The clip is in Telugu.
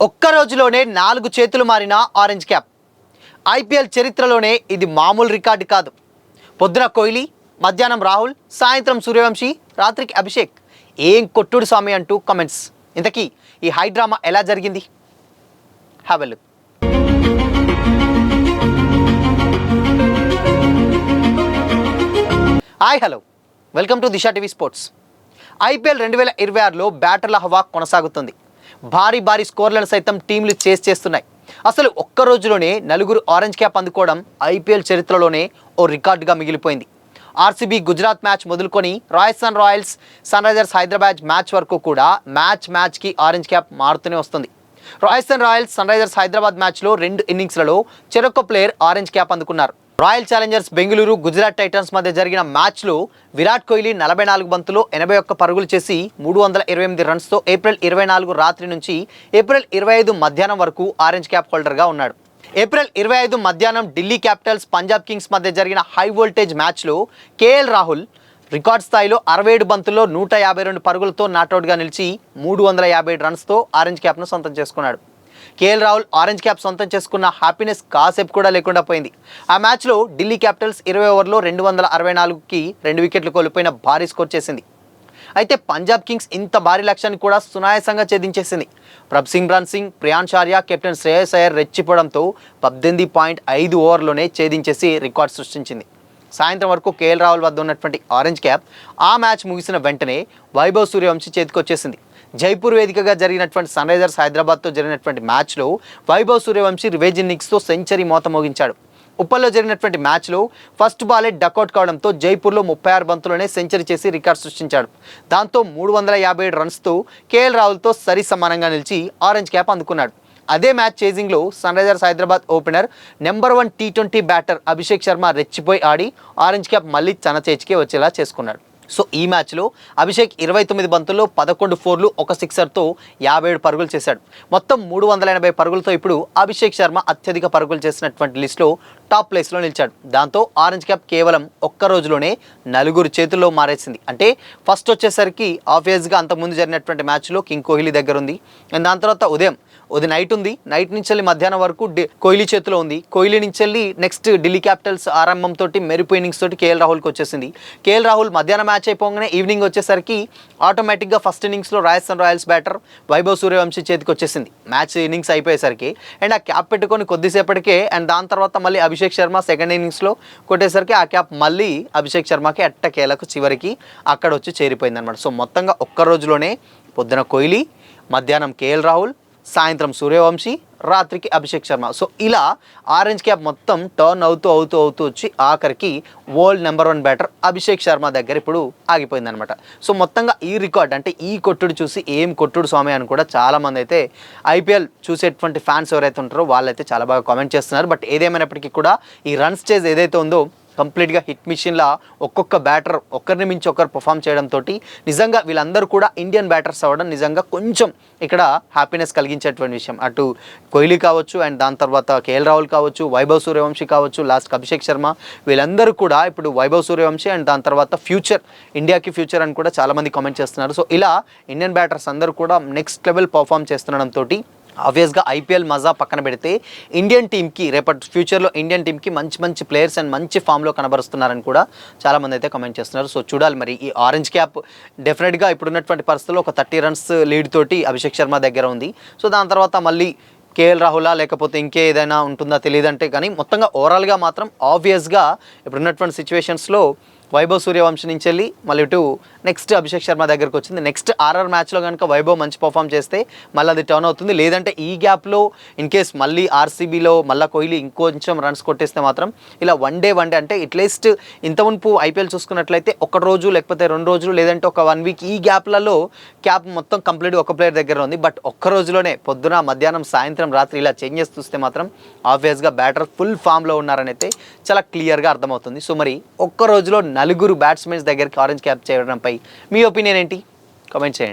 ఒక్క రోజులోనే 4 చేతులు మారిన ఆరెంజ్ క్యాప్. ఐపీఎల్ చరిత్రలోనే ఇది మామూలు రికార్డు కాదు. పొద్దున కోహ్లీ, మధ్యాహ్నం రాహుల్, సాయంత్రం సూర్యవంశీ, రాత్రికి అభిషేక్. ఏం కొట్టుడు స్వామి అంటూ కమెంట్స్. ఇంతకీ ఈ హై డ్రామా ఎలా జరిగింది? Have a look. Hi, hello, welcome to Disha TV sports. IPL 2026లో బ్యాటర్ల హవా కొనసాగుతుంది. భారీ స్కోర్లను సైతం టీంలు చేస్తున్నాయి. అసలు ఒక్క రోజులోనే 4 ఆరెంజ్ క్యాప్ అందుకోవడం ఐపీఎల్ చరిత్రలోనే ఓ రికార్డుగా మిగిలిపోయింది. ఆర్సీబీ గుజరాత్ మ్యాచ్ మొదలుకొని Rajasthan Royals, Sunrisers Hyderabad match వరకు కూడా మ్యాచ్కి ఆరెంజ్ క్యాప్ మారుతూనే వస్తుంది. Rajasthan Royals, Sunrisers Hyderabad మ్యాచ్లో 2 ఇన్నింగ్స్లలో చెరొక్క ప్లేయర్ ఆరెంజ్ క్యాప్ అందుకున్నారు. Royal Challengers Bengaluru, Gujarat Titans మధ్య జరిగిన మ్యాచ్లో విరాట్ కోహ్లీ 44 బంతుల్లో 81 పరుగులు చేసి 328 రన్స్తో ఏప్రిల్ 24 రాత్రి నుంచి ఏప్రిల్ 25 మధ్యాహ్నం వరకు ఆరెంజ్ క్యాప్ హోల్డర్గా ఉన్నాడు. ఏప్రిల్ 25 మధ్యాహ్నం ఢిల్లీ క్యాపిటల్స్, పంజాబ్ కింగ్స్ మధ్య జరిగిన హై వోల్టేజ్ మ్యాచ్లో కేఎల్ రాహుల్ రికార్డ్ స్థాయిలో 67 బంతుల్లో 152 పరుగులతో నాట్అవుట్గా నిలిచి 357 రన్స్తో ఆరెంజ్ క్యాప్ను సొంతం చేసుకున్నాడు. కేఎల్ రాహుల్ ఆరెంజ్ క్యాప్ సొంతం చేసుకున్న హ్యాపీనెస్ కాసేపు కూడా లేకుండా పోయింది. ఆ మ్యాచ్లో ఢిల్లీ క్యాపిటల్స్ 20 ఓవర్లో 264కి 2 వికెట్లు కోల్పోయిన భారీ స్కోర్ చేసింది. అయితే పంజాబ్ కింగ్స్ ఇంత భారీ లక్ష్యాన్ని కూడా సునాయాసంగా ఛేదించేసింది. సిమ్రాన్ సింగ్, ప్రియాంశ్ ఆర్య, కెప్టెన్ శ్రేయస్ అయ్యర్ రెచ్చిపోవడంతో 18.5 ఓవర్లోనే ఛేదించేసి రికార్డ్ సృష్టించింది. సాయంత్రం వరకు కేఎల్ రాహుల్ వద్ద ఉన్నటువంటి ఆరెంజ్ క్యాప్ ఆ మ్యాచ్ ముగిసిన వెంటనే వైభవ్ సూర్యవంశీ చేతికొచ్చేసింది. జైపూర్ వేదికగా జరిగినటువంటి సన్ రైజర్స్ హైదరాబాద్తో జరిగినటువంటి మ్యాచ్లో వైభవ్ సూర్యవంశీ రివెంజ్ ఇన్నింగ్స్తో సెంచరీ మోత మోగించాడు. ఉప్పల్లో జరిగినటువంటి మ్యాచ్లో ఫస్ట్ బాలే డకౌట్ కావడంతో జైపూర్లో 36 బంతుల్లోనే సెంచరీ చేసి రికార్డ్ సృష్టించాడు. దాంతో 357 రన్స్తో కేఎల్ రాహుల్తో సరి సమానంగా నిలిచి ఆరెంజ్ క్యాప్ అందుకున్నాడు. అదే మ్యాచ్ చేజింగ్లో Sunrisers Hyderabad opener number 1 T20 batter Abhishek Sharma రెచ్చిపోయి ఆడి ఆరెంజ్ క్యాప్ మళ్ళీ తన చేతికే వచ్చేలా చేసుకున్నాడు. సో ఈ మ్యాచ్లో అభిషేక్ 29 బంతుల్లో 11 ఫోర్లు, 1 సిక్సర్తో 57 పరుగులు చేశాడు. మొత్తం 380 పరుగులతో ఇప్పుడు అభిషేక్ శర్మ అత్యధిక పరుగులు చేసినటువంటి లిస్టులో టాప్ ప్లేస్లో నిలిచాడు. దాంతో ఆరెంజ్ క్యాప్ కేవలం ఒక్క రోజులోనే 4 చేతుల్లో మారేసింది. అంటే ఫస్ట్ వచ్చేసరికి ఆబ్వియస్గా అంతకుముందు జరిగినటువంటి మ్యాచ్లో కింగ్ కోహ్లీ దగ్గర ఉంది. అండ్ దాని తర్వాత ఉదయం నైట్ ఉంది. నైట్ నుంచి వెళ్ళి మధ్యాహ్నం వరకు కోహ్లీ చేతిలో ఉంది. కోహ్లీ నుంచి వెళ్ళి నెక్స్ట్ ఢిల్లీ క్యాపిటల్స్ ఆరంభంతో మెరుపు ఇన్నింగ్స్ తోటి కేఎల్ రాహుల్కి వచ్చేసింది. కేఎల్ రాహుల్ మధ్యాహ్నం మ్యాచ్ అయిపోగానే ఈవినింగ్ వచ్చేసరికి ఆటోమేటిక్గా ఫస్ట్ ఇన్నింగ్స్లో రాజస్థాన్ రాయల్స్ బ్యాటర్ వైభవ్ సూర్యవంశీ చేతికి వచ్చేసింది మ్యాచ్ ఇన్నింగ్స్ అయిపోయేసరికి. అండ్ ఆ క్యాప్ పెట్టుకొని కొద్దిసేపటికే అండ్ దాని తర్వాత మళ్ళీ అభిషేక్ శర్మ సెకండ్ ఇన్నింగ్స్లో కొట్టేసరికి ఆ క్యాప్ మళ్ళీ అభిషేక్ శర్మకి ఎట్టకేలకు చివరికి అక్కడ వచ్చి చేరిపోయింది అనమాట. సో మొత్తంగా ఒక్క రోజులోనే పొద్దున కోహ్లీ, మధ్యాహ్నం కేఎల్ రాహుల్, సాయంత్రం సూర్యవంశీ, రాత్రికి అభిషేక్ శర్మ. సో ఇలా ఆరెంజ్ క్యాప్ మొత్తం టర్న్ అవుతూ వచ్చి ఆఖరికి world number 1 batter Abhishek Sharma దగ్గర ఇప్పుడు ఆగిపోయిందనమాట. సో మొత్తంగా ఈ రికార్డ్ అంటే ఈ కొట్టుడు చూసి ఏం కొట్టుడు స్వామి అని కూడా చాలామంది అయితే ఐపీఎల్ చూసేటువంటి ఫ్యాన్స్ ఎవరైతే ఉంటారో వాళ్ళైతే చాలా బాగా కామెంట్ చేస్తున్నారు. బట్ ఏదేమైనప్పటికీ కూడా ఈ రన్ స్టేజ్ ఏదైతే ఉందో కంప్లీట్గా హిట్ మిషన్లా ఒక్కొక్క బ్యాటర్ ఒకరిని మించి ఒకరు పర్ఫామ్ చేయడంతో నిజంగా వీళ్ళందరూ కూడా ఇండియన్ బ్యాటర్స్ అవ్వడం నిజంగా కొంచెం ఇక్కడ హ్యాపీనెస్ కలిగించేటువంటి విషయం. అటు కోహ్లీ కావచ్చు, అండ్ దాని తర్వాత కేఎల్ రాహుల్ కావచ్చు, వైభవ్ సూర్యవంశీ కావచ్చు, లాస్ట్ అభిషేక్ శర్మ, వీళ్ళందరూ కూడా ఇప్పుడు వైభవ్ సూర్యవంశీ అండ్ దాని తర్వాత ఫ్యూచర్, ఇండియాకి ఫ్యూచర్ అని కూడా చాలామంది కామెంట్ చేస్తున్నారు. సో ఇలా ఇండియన్ బ్యాటర్స్ అందరూ కూడా నెక్స్ట్ లెవెల్ పర్ఫామ్ చేస్తుండడంతో ఆబ్వియస్గా ఐపీఎల్ మజా పక్కన పెడితే ఇండియన్ టీమ్కి రేపటి ఫ్యూచర్లో ఇండియన్ టీమ్కి మంచి ప్లేయర్స్ అండ్ మంచి ఫామ్లో కనబరుస్తున్నారని కూడా చాలామంది అయితే కామెంట్ చేస్తున్నారు. సో చూడాలి మరి ఈ ఆరెంజ్ క్యాప్ డెఫినెట్గా ఇప్పుడున్నటువంటి పరిస్థితుల్లో ఒక 30 రన్స్ లీడ్ తోటి అభిషేక్ శర్మ దగ్గర ఉంది. సో దాని తర్వాత మళ్ళీ కేఎల్ రాహులా లేకపోతే ఇంకే ఏదైనా ఉంటుందా తెలియదంటే కానీ మొత్తంగా ఓవరాల్గా మాత్రం ఆబ్వియస్గా ఇప్పుడున్నటువంటి సిచ్యువేషన్స్లో వైభవ్ సూర్యవంశీ నుంచి వెళ్ళి మళ్ళీ ఇటు నెక్స్ట్ అభిషేక్ శర్మ దగ్గరకు వచ్చింది. నెక్స్ట్ ఆర్ఆర్ మ్యాచ్లో కనుక వైభవ్ మంచి పర్ఫామ్ చేస్తే మళ్ళీ అది టర్న్ అవుతుంది. లేదంటే ఈ గ్యాప్లో ఇన్ కేస్ మళ్ళీ ఆర్సీబీలో మళ్ళీ కోహ్లీ ఇంకొంచెం రన్స్ కొట్టేస్తే మాత్రం ఇలా వన్ డే అంటే అట్లీస్ట్ ఇంత మునుపు ఐపీఎల్ చూసుకున్నట్లయితే 1 రోజు లేకపోతే 2 రోజులు లేదంటే ఒక 1 వీక్ ఈ గ్యాప్లలో క్యాప్ మొత్తం కంప్లీట్గా ఒక ప్లేయర్ దగ్గర ఉంది. బట్ ఒక్క రోజులోనే పొద్దున, మధ్యాహ్నం, సాయంత్రం, రాత్రి ఇలా చేంజెస్ చూస్తే మాత్రం ఆబ్వియస్గా బ్యాటర్ ఫుల్ ఫామ్లో ఉన్నారని అయితే చాలా క్లియర్గా అర్థమవుతుంది. సో మరి ఒక్క రోజులో 4 బ్యాట్స్మెన్స్ దగ్గరికి ఆరెంజ్ క్యాప్ చేయడంపై మీ ఒపీనియన్ ఏంటి? కామెంట్ చేయండి.